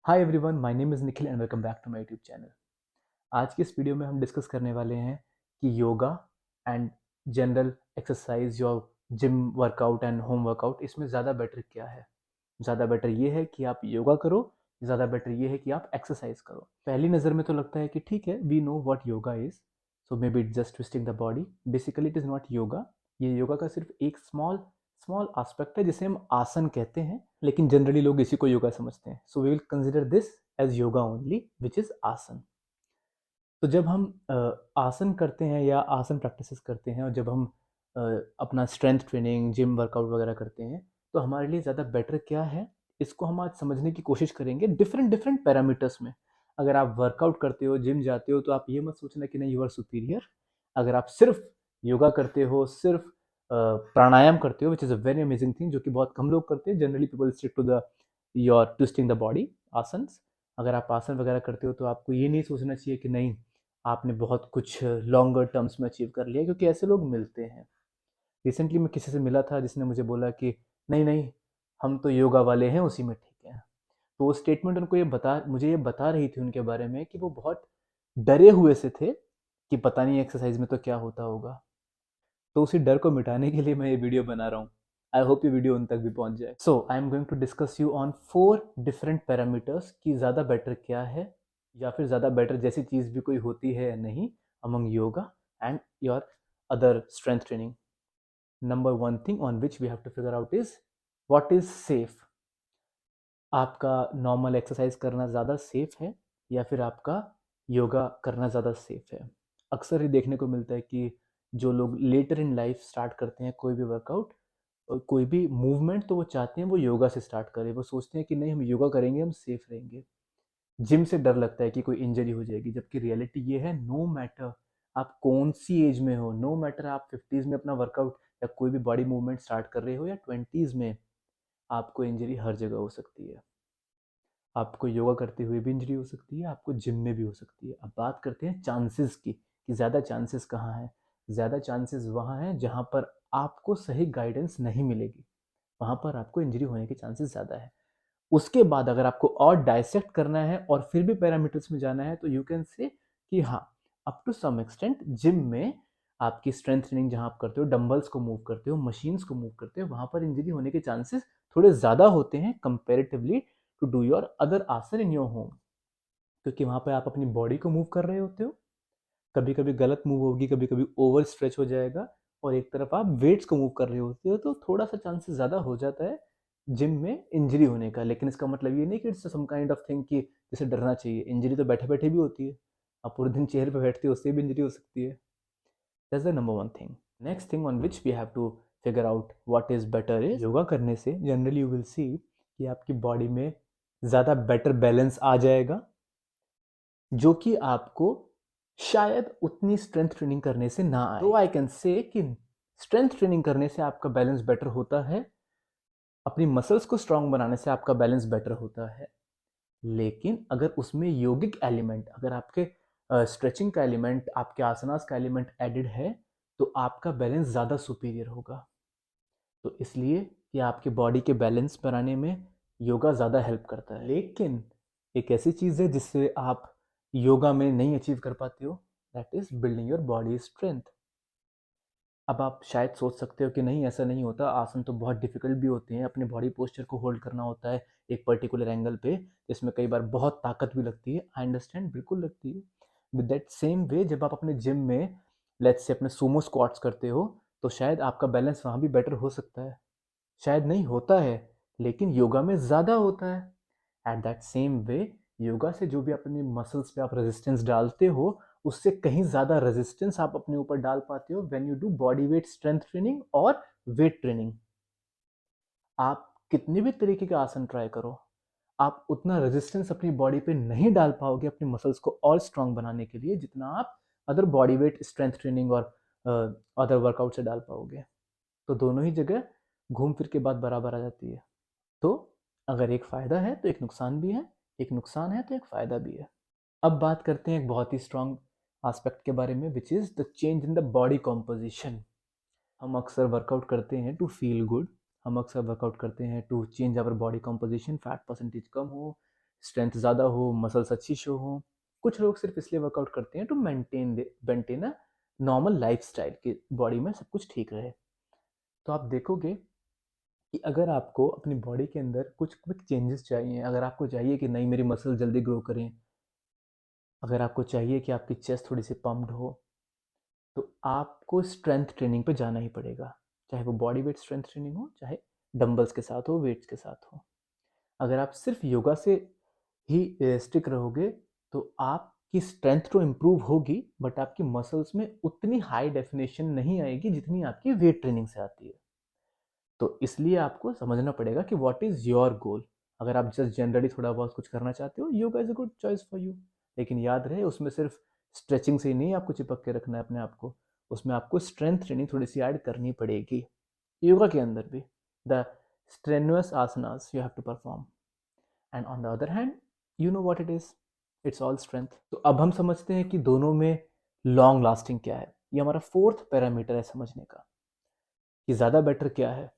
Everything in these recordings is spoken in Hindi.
Hi everyone, my name is Nikhil and welcome back to my YouTube channel. आज की इस वीडियो में हम डिस्कस करने वाले हैं कि yoga and general exercise your gym workout and home workout इसमें ज़्यादा बेटर क्या है। ज़्यादा बेटर ये है कि आप योगा करो, ज़्यादा बेटर ये है कि आप एक्सरसाइज करो। पहली नज़र में तो लगता है कि ठीक है, we know what yoga is, so maybe it just twisting the body. Basically it is not yoga. ये योगा का सिर्फ एक स्मॉल स्मॉल एस्पेक्ट है जिसे हम आसन कहते हैं, लेकिन जनरली लोग इसी को योगा समझते हैं। So we will consider this as yoga only, which is asan. तो जब हम आसन करते हैं या आसन प्रैक्टिसेस करते हैं और जब हम अ, अपना स्ट्रेंथ ट्रेनिंग जिम वर्कआउट वगैरह करते हैं, तो हमारे लिए ज़्यादा बेटर क्या है, इसको हम आज समझने की कोशिश करेंगे डिफरेंट डिफरेंट पैरामीटर्स में। अगर आप वर्कआउट करते हो, जिम जाते हो, तो आप ये मत सोचना कि नहीं यू आर सुपीरियर। अगर आप सिर्फ योगा करते हो, सिर्फ प्राणायाम करते हो, which is a very amazing thing, जो कि बहुत कम लोग करते हैं। Generally people stick to the your twisting the body asans. अगर आप आसन वगैरह करते हो तो आपको ये नहीं सोचना चाहिए कि नहीं आपने बहुत कुछ लॉन्गर टर्म्स में अचीव कर लिया, क्योंकि ऐसे लोग मिलते हैं। रिसेंटली मैं किसी से मिला था जिसने मुझे बोला कि नहीं नहीं, हम तो योगा वाले हैं, उसी में ठीक है। तो वो स्टेटमेंट उनको मुझे ये बता रही थी उनके बारे में कि वो बहुत डरे हुए से थे कि पता नहीं एक्सरसाइज में तो क्या होता होगा। तो उसी डर को मिटाने के लिए मैं ये वीडियो बना रहा हूँ। आई होप ये वीडियो उन तक भी पहुंच जाए। So I am going to discuss you on 4 different parameters कि ज़्यादा बेटर क्या है, या फिर ज़्यादा बेटर जैसी चीज़ भी कोई होती है या नहीं among yoga and your other strength training. Number one thing on which we have to figure out is what is safe. आपका नॉर्मल एक्सरसाइज करना ज़्यादा सेफ है या फिर आपका योगा करना ज़्यादा सेफ है। अक्सर ही देखने को मिलता है कि जो लोग लेटर इन लाइफ स्टार्ट करते हैं कोई भी वर्कआउट और कोई भी मूवमेंट, तो वो चाहते हैं वो योगा से स्टार्ट करें। वो सोचते हैं कि नहीं हम योगा करेंगे हम सेफ रहेंगे। जिम से डर लगता है कि कोई इंजरी हो जाएगी, जबकि रियलिटी ये है नो मैटर आप कौन सी एज में हो, नो मैटर आप 50s में अपना वर्कआउट या कोई भी बॉडी मूवमेंट स्टार्ट कर रहे हो या 20s में, आपको इंजरी हर जगह हो सकती है। आपको योगा करते हुए भी इंजरी हो सकती है, आपको जिम में भी हो सकती है। अब बात करते हैं चांसेस की कि ज़्यादा चांसेस कहाँ हैं। ज़्यादा चांसेस वहाँ हैं जहाँ पर आपको सही गाइडेंस नहीं मिलेगी, वहाँ पर आपको इंजरी होने के चांसेस ज़्यादा है। उसके बाद अगर आपको और डाइसेक्ट करना है और फिर भी पैरामीटर्स में जाना है, तो यू कैन से कि हाँ, up to some extent gym में आपकी स्ट्रेंथ ट्रेनिंग जहाँ आप करते हो, डंबल्स को मूव करते हो, मशीन्स को मूव करते हो, वहाँ पर इंजरी होने के चांसेस थोड़े ज़्यादा होते हैं comparatively to do your other asan in your home. क्योंकि वहाँ पे आप अपनी बॉडी को मूव कर रहे होते हो, कभी कभी गलत मूव होगी, कभी कभी ओवर स्ट्रेच हो जाएगा, और एक तरफ आप वेट्स को मूव कर रहे होते हो, तो थोड़ा सा चांसेस ज़्यादा हो जाता है जिम में इंजरी होने का। लेकिन इसका मतलब ये नहीं कि it's some kind of thing कि जिसे डरना चाहिए। इंजरी तो बैठे बैठे भी होती है, आप पूरे दिन चेयर पे बैठते हो, उससे भी इंजरी हो सकती है। That's the number one thing. Next thing on which we have to figure out what is better is yoga करने से जनरली यू विल सी कि आपकी बॉडी में ज़्यादा बेटर बैलेंस आ जाएगा, जो कि आपको शायद उतनी स्ट्रेंथ ट्रेनिंग करने से ना आए। तो आई कैन से कि स्ट्रेंथ ट्रेनिंग करने से आपका बैलेंस बेटर होता है, अपनी मसल्स को स्ट्रांग बनाने से आपका बैलेंस बेटर होता है। लेकिन अगर उसमें योगिक एलिमेंट, अगर आपके स्ट्रेचिंग का एलिमेंट, आपके आसनास का एलिमेंट एडिड है, तो आपका बैलेंस ज़्यादा सुपीरियर होगा। तो इसलिए कि आपके बॉडी के बैलेंस बनाने में योगा ज़्यादा हेल्प करता है। लेकिन एक ऐसी चीज़ है जिससे आप योगा में नहीं अचीव कर पाते हो, that is building your body strength. अब आप शायद सोच सकते हो कि नहीं ऐसा नहीं होता, आसन तो बहुत डिफिकल्ट भी होते हैं, अपने बॉडी पोस्चर को होल्ड करना होता है एक पर्टिकुलर एंगल पे, जिसमें कई बार बहुत ताकत भी लगती है। आई अंडरस्टैंड, बिल्कुल लगती है। विद दैट सेम वे जब आप अपने जिम में लेट्स से अपने सूमो स्क्वाट्स करते हो, तो शायद आपका बैलेंस वहाँ भी बेटर हो सकता है। शायद नहीं होता है, लेकिन योगा में ज़्यादा होता है। At that same way yoga से जो भी अपनी मसल्स पे आप रेजिस्टेंस डालते हो, उससे कहीं ज़्यादा रेजिस्टेंस आप अपने ऊपर डाल पाते हो when you do body weight strength training और वेट ट्रेनिंग। आप कितने भी तरीके के आसन ट्राई करो, आप उतना रेजिस्टेंस अपनी बॉडी पे नहीं डाल पाओगे अपनी मसल्स को और स्ट्रांग बनाने के लिए, जितना आप other body weight strength training और अदर वर्कआउट से डाल पाओगे। तो दोनों ही जगह घूम फिर के बात बराबर आ जाती है। तो अगर एक फ़ायदा है तो एक नुकसान भी है, एक नुकसान है तो एक फ़ायदा भी है। अब बात करते हैं एक बहुत ही स्ट्रॉन्ग एस्पेक्ट के बारे में, which is the change in the body composition. हम अक्सर वर्कआउट करते हैं टू फील गुड, हम अक्सर वर्कआउट करते हैं to change our body composition, fat percentage कम हो, स्ट्रेंथ ज़्यादा हो, मसल्स अच्छी शो हो। कुछ लोग सिर्फ इसलिए वर्कआउट करते हैं to maintain a normal lifestyle कि बॉडी में सब कुछ ठीक रहे। तो आप देखोगे कि अगर आपको अपनी बॉडी के अंदर कुछ क्विक चेंजेस चाहिए, अगर आपको चाहिए कि नहीं मेरी मसल जल्दी ग्रो करें, अगर आपको चाहिए कि आपकी चेस्ट थोड़ी सी पम्प्ड हो, तो आपको स्ट्रेंथ ट्रेनिंग पे जाना ही पड़ेगा। चाहे वो बॉडी वेट स्ट्रेंथ ट्रेनिंग हो, चाहे डंबल्स के साथ हो, वेट्स के साथ हो। अगर आप सिर्फ योगा से ही स्टिक रहोगे तो आपकी स्ट्रेंथ तो इम्प्रूव होगी, बट आपकी मसल्स में उतनी हाई डेफिनेशन नहीं आएगी जितनी आपकी वेट ट्रेनिंग से आती है। तो इसलिए आपको समझना पड़ेगा कि व्हाट इज़ योर गोल। अगर आप जस्ट जनरली थोड़ा बहुत कुछ करना चाहते हो, yoga is a good choice for you. लेकिन याद रहे उसमें सिर्फ स्ट्रेचिंग से ही नहीं आपको चिपक के रखना है अपने आप को, उसमें आपको स्ट्रेंथ ट्रेनिंग थोड़ी सी ऐड करनी पड़ेगी। योगा के अंदर भी the strenuous asanas you have to perform, and on the other hand you know what it is, it's all strength. तो अब हम समझते हैं कि दोनों में लॉन्ग लास्टिंग क्या है। ये हमारा फोर्थ पैरामीटर है समझने का कि ज़्यादा बेटर क्या है,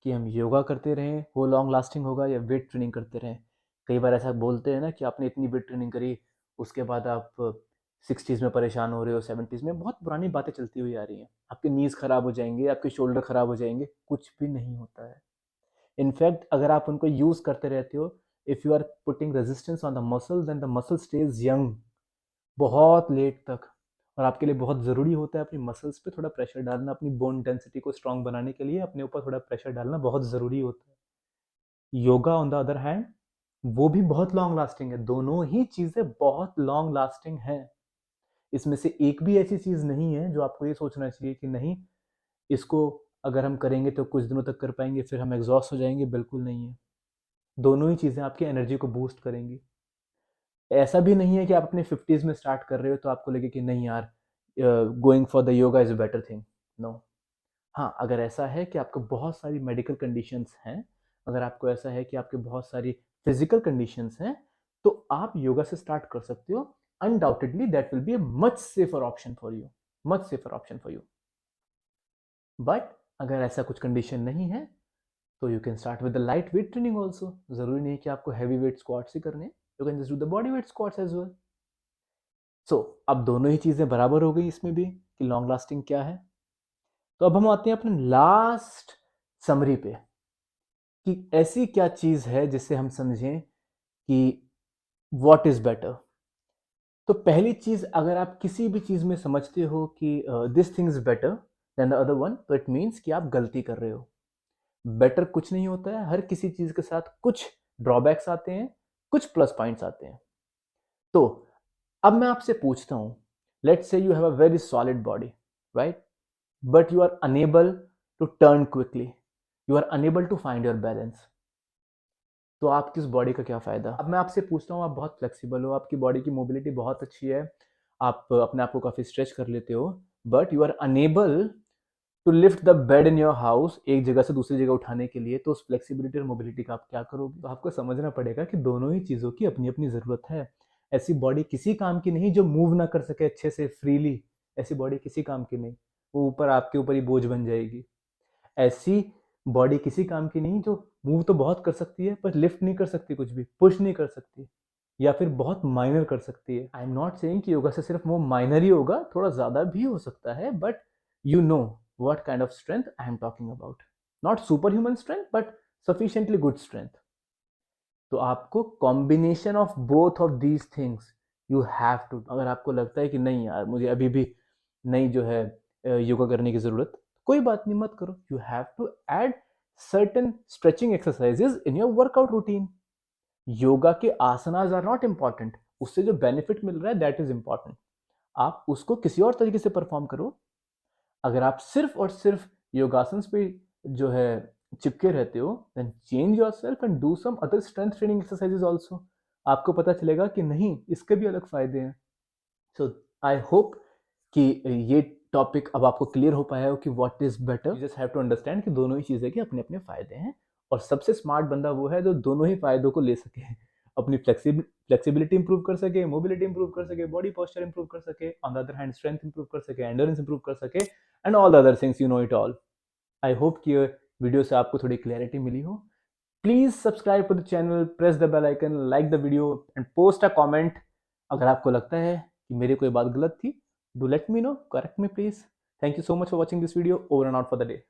कि हम योगा करते रहें वो लॉन्ग लास्टिंग होगा या वेट ट्रेनिंग करते रहें। कई बार ऐसा बोलते हैं ना कि आपने इतनी वेट ट्रेनिंग करी, उसके बाद आप 60s में परेशान हो रहे हो, 70s में। बहुत पुरानी बातें चलती हुई आ रही हैं। आपके नीज खराब हो जाएंगे, आपके शोल्डर खराब हो जाएंगे, कुछ भी नहीं होता है। इनफैक्ट अगर आप उनको यूज करते रहते हो, if you are putting resistance on the muscle, then the muscle stays young बहुत लेट तक। और आपके लिए बहुत ज़रूरी होता है अपनी मसल्स पे थोड़ा प्रेशर डालना, अपनी बोन डेंसिटी को स्ट्रांग बनाने के लिए अपने ऊपर थोड़ा प्रेशर डालना बहुत ज़रूरी होता है। Yoga on the other hand वो भी बहुत लॉन्ग लास्टिंग है। दोनों ही चीज़ें बहुत लॉन्ग लास्टिंग हैं। इसमें से एक भी ऐसी चीज़ नहीं है जो आपको ये सोचना चाहिए कि नहीं, इसको अगर हम करेंगे तो कुछ दिनों तक कर पाएंगे फिर हम एग्जॉस्ट हो जाएंगे। बिल्कुल नहीं है। दोनों ही चीज़ें आपकी एनर्जी को बूस्ट करेंगी। ऐसा भी नहीं है कि आप अपने 50s में स्टार्ट कर रहे हो तो आपको लगे कि नहीं यार, going for the yoga is a better thing. No. हाँ, अगर ऐसा है कि आपको बहुत सारी मेडिकल कंडीशंस हैं, अगर आपको ऐसा है कि आपके बहुत सारी फिजिकल कंडीशंस हैं, तो आप योगा से स्टार्ट कर सकते हो। Undoubtedly that will be a much safer option for you, much safer option for you. But अगर ऐसा कुछ कंडीशन नहीं है तो you can start with the light weight training also. जरूरी नहीं कि आपको हैवी वेट स्क्वाट्स ही करने, you can just do the body weight squats as well. So अब दोनों ही चीजें बराबर हो गई इसमें भी कि लॉन्ग लास्टिंग क्या है। तो अब हम आते हैं अपने लास्ट समरी पे कि ऐसी क्या चीज है जिससे हम समझें कि व्हाट इज बेटर। तो पहली चीज, अगर आप किसी भी चीज में समझते हो कि this thing is better than the other one, तो इट मीन्स कि आप गलती कर रहे हो। बेटर कुछ नहीं होता है। हर किसी चीज के साथ कुछ ड्रॉबैक्स आते हैं, कुछ प्लस पॉइंट्स आते हैं। तो अब मैं आपसे पूछता हूं, let's say you have a very solid body, right, but you are unable to turn quickly, you are unable to find your balance. तो आप किस बॉडी का क्या फायदा। अब मैं आपसे पूछता हूँ, आप बहुत फ्लेक्सिबल हो, आपकी बॉडी की मोबिलिटी बहुत अच्छी है, आप अपने आप को काफी स्ट्रेच कर लेते हो, but you are unable to lift the bed in your house एक जगह से दूसरी जगह उठाने के लिए। तो उस फ्लेक्सिबिलिटी और मोबिलिटी का आप क्या करोगे। तो आपको समझना पड़ेगा कि दोनों ही चीज़ों की अपनी अपनी ज़रूरत है। ऐसी बॉडी किसी काम की नहीं जो मूव ना कर सके अच्छे से फ्रीली। ऐसी बॉडी किसी काम की नहीं, वो ऊपर आपके ऊपर ही बोझ बन जाएगी। ऐसी बॉडी किसी काम की नहीं जो मूव तो बहुत कर सकती है पर लिफ्ट नहीं कर सकती, कुछ भी पुश नहीं कर सकती, या फिर बहुत माइनर कर सकती है। आई एम नॉट सेइंग कि योगा से सिर्फ वो माइनर ही होगा, थोड़ा ज़्यादा भी हो सकता है, but you know what kind of strength I am talking about. Not superhuman strength, but sufficiently good strength. तो आपको combination of both of these things you have to. अगर आपको लगता है कि नहीं यार मुझे अभी भी नहीं जो है योगा करने की जरूरत, कोई बात नहीं, मत करो। You have to add certain stretching exercises in your workout routine. Yoga के आसनाज आर नॉट इंपॉर्टेंट, उससे जो बेनिफिट मिल रहा है दैट इज इंपॉर्टेंट। आप उसको किसी और तरीके से परफॉर्म करो। अगर आप सिर्फ और सिर्फ योगासन पे जो है चिपके रहते हो, then change yourself and do some other strength training exercises also. आपको पता चलेगा कि नहीं, इसके भी अलग फायदे हैं। सो आई होप कि ये टॉपिक अब आपको क्लियर हो पाया हो कि what is better. You just have to understand कि दोनों ही चीजें के अपने अपने फायदे हैं, और सबसे स्मार्ट बंदा वो है जो दोनों ही फायदों को ले सके, अपनी फ्लेक्सिबिलिटी इंप्रूव कर सके, मोबिलिटी इंप्रूव कर सके, बॉडी पोस्चर इंप्रूव कर सके, on the other hand strength improve कर सके, एंडोरेंस इंप्रूव कर सके, and all the other things, you know it all. I hope कि वीडियो से आपको थोड़ी क्लैरिटी मिली हो। Please subscribe to the channel, press the bell icon, like the video and post a comment. अगर आपको लगता है कि मेरी कोई बात गलत थी, do let me know, correct me please. Thank you so much for watching this video. Over and out for the day.